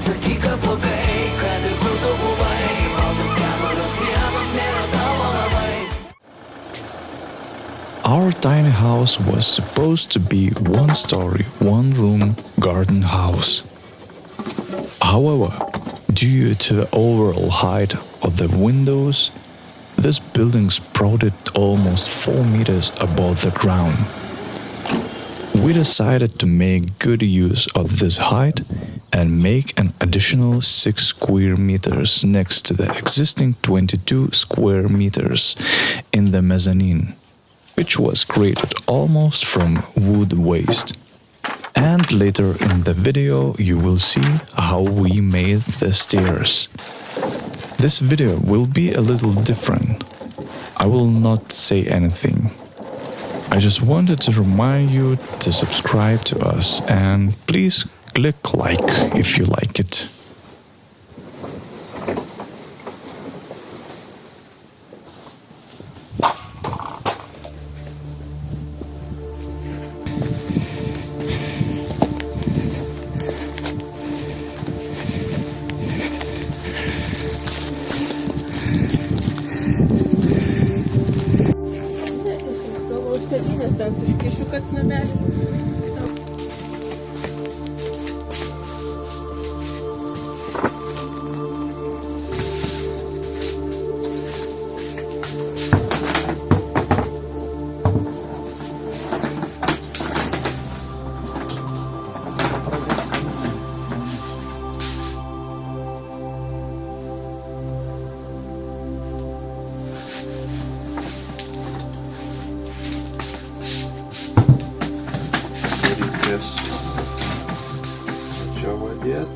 nesakyk, kad blogai, kad ir kur tu buvai, baltos keturios sienos nėra tavo labai. Our tiny house was supposed to be one story, one room garden house. However, due to the overall height of the windows, this building sprouted almost 4 meters above the ground. We decided to make good use of this height and make an additional 6 square meters next to the existing 22 square meters in the mezzanine, which was created almost from wood waste. And later in the video you will see how we made the stairs. This video will be a little different. I will not say anything. I just wanted to remind you to subscribe to us and please click like if you like it. Sėdynės bent užkišu, kad namelį. Молодец.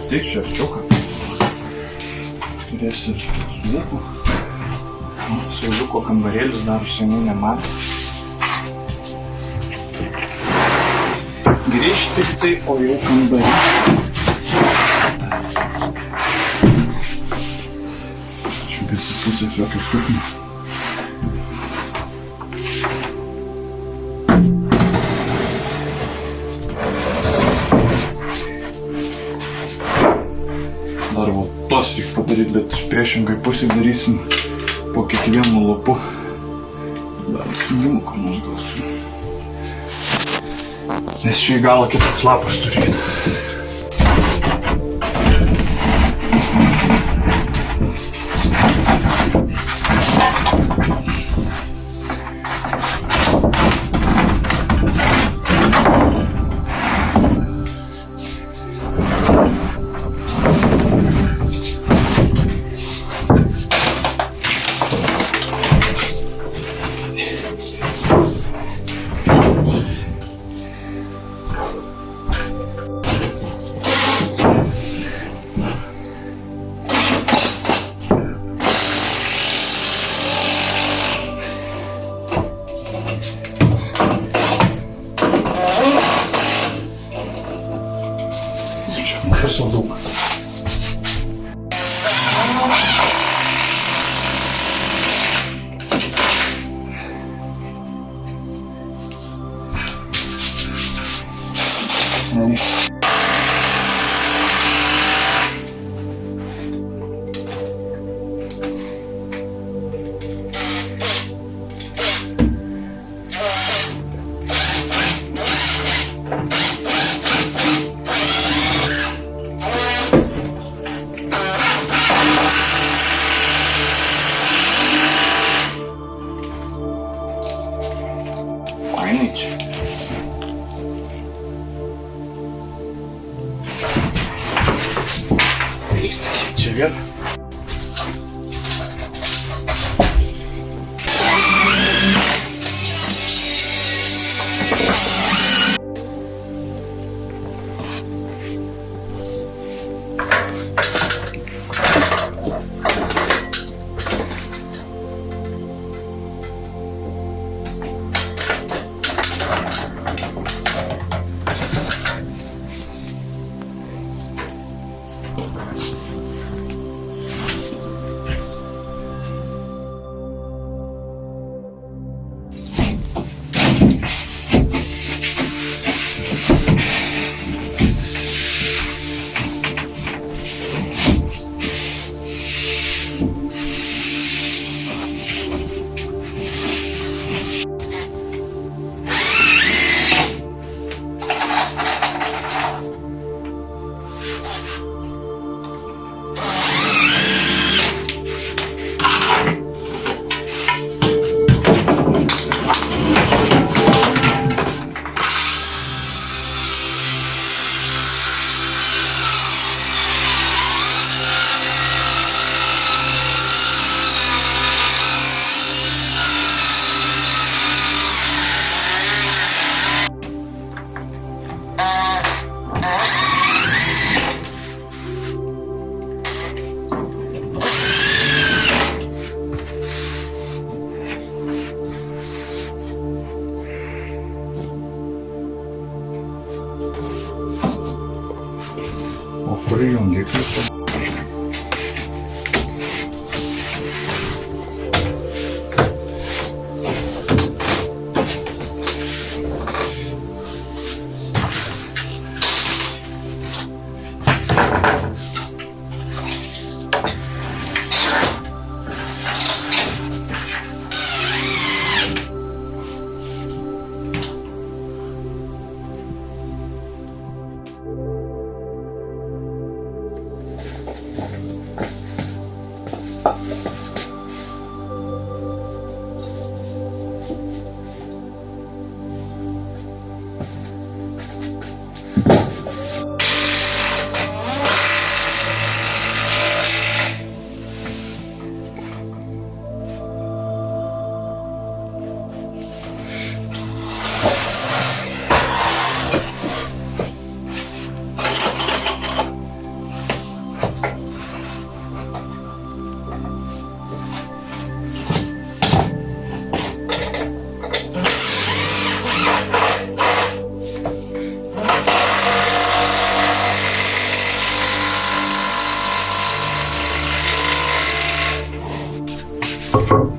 Ты что, штука? Turėsiu ir sauliukų. Sauliuko kambarėlis dar seniai nematė. Grįžti tik tai, o jau kambarį. Čia visi pusės jokio šūkimo. Dar va tos reikia padaryti, bet priešingai pusė darysim po kiekvienu lapu. Dar sudimų, kur nors gausiu. Nes čia į galą kitoks lapas turėtų. Šios daug. Fainai čia. Čia vieta. O kur jungiklis? Оплату.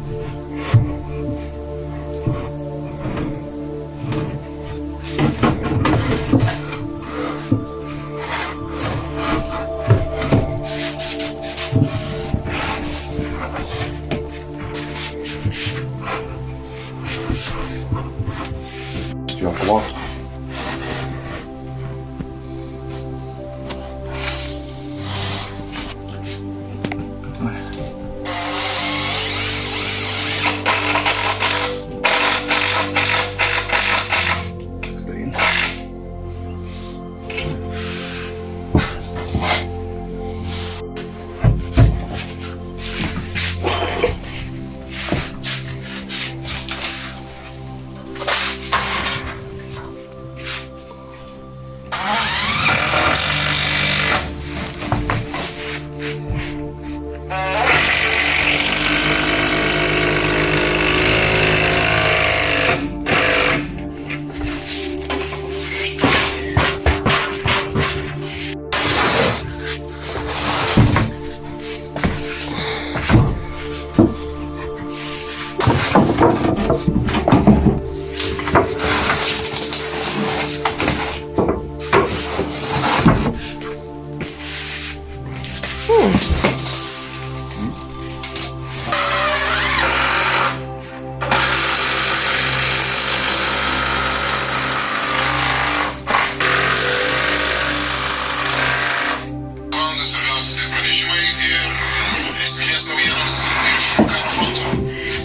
Svarbiausi pranešimai ir esminės naujienos iš karo fronto.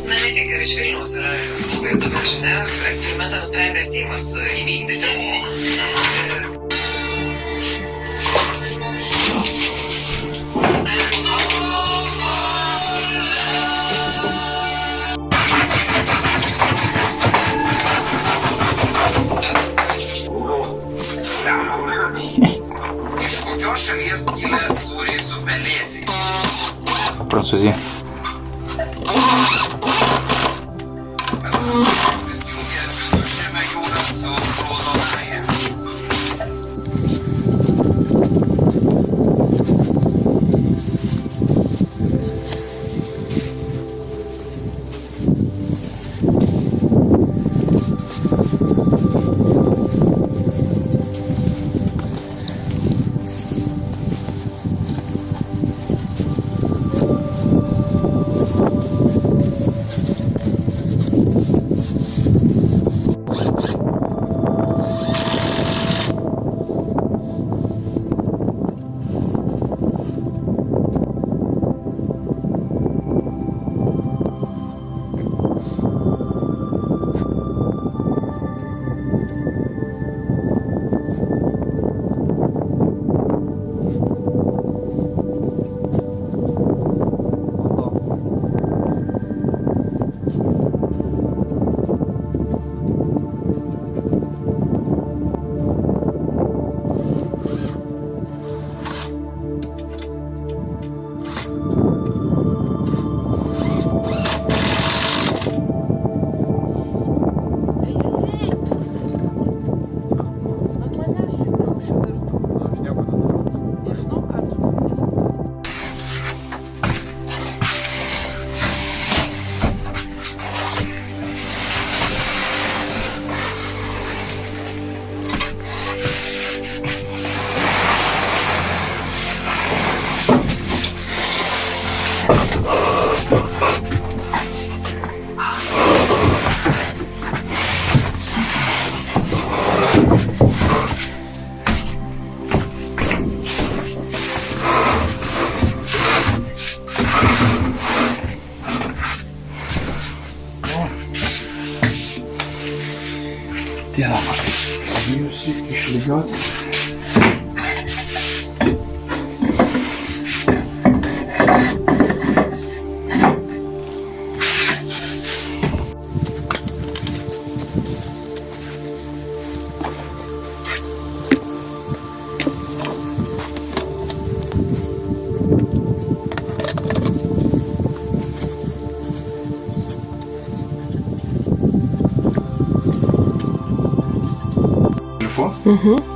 Na, ne tik ir iš Vilniaus yra labai įdomi žinia. Eksperimentą nusprendė Seimas įvykdyti. Iš kokios šalies kilę sūriai su pelėsiais? Prancūzija. Prisijungė Viduržemio jūra su Raudonąja. Diena, jūs išlygiuoti. Угу.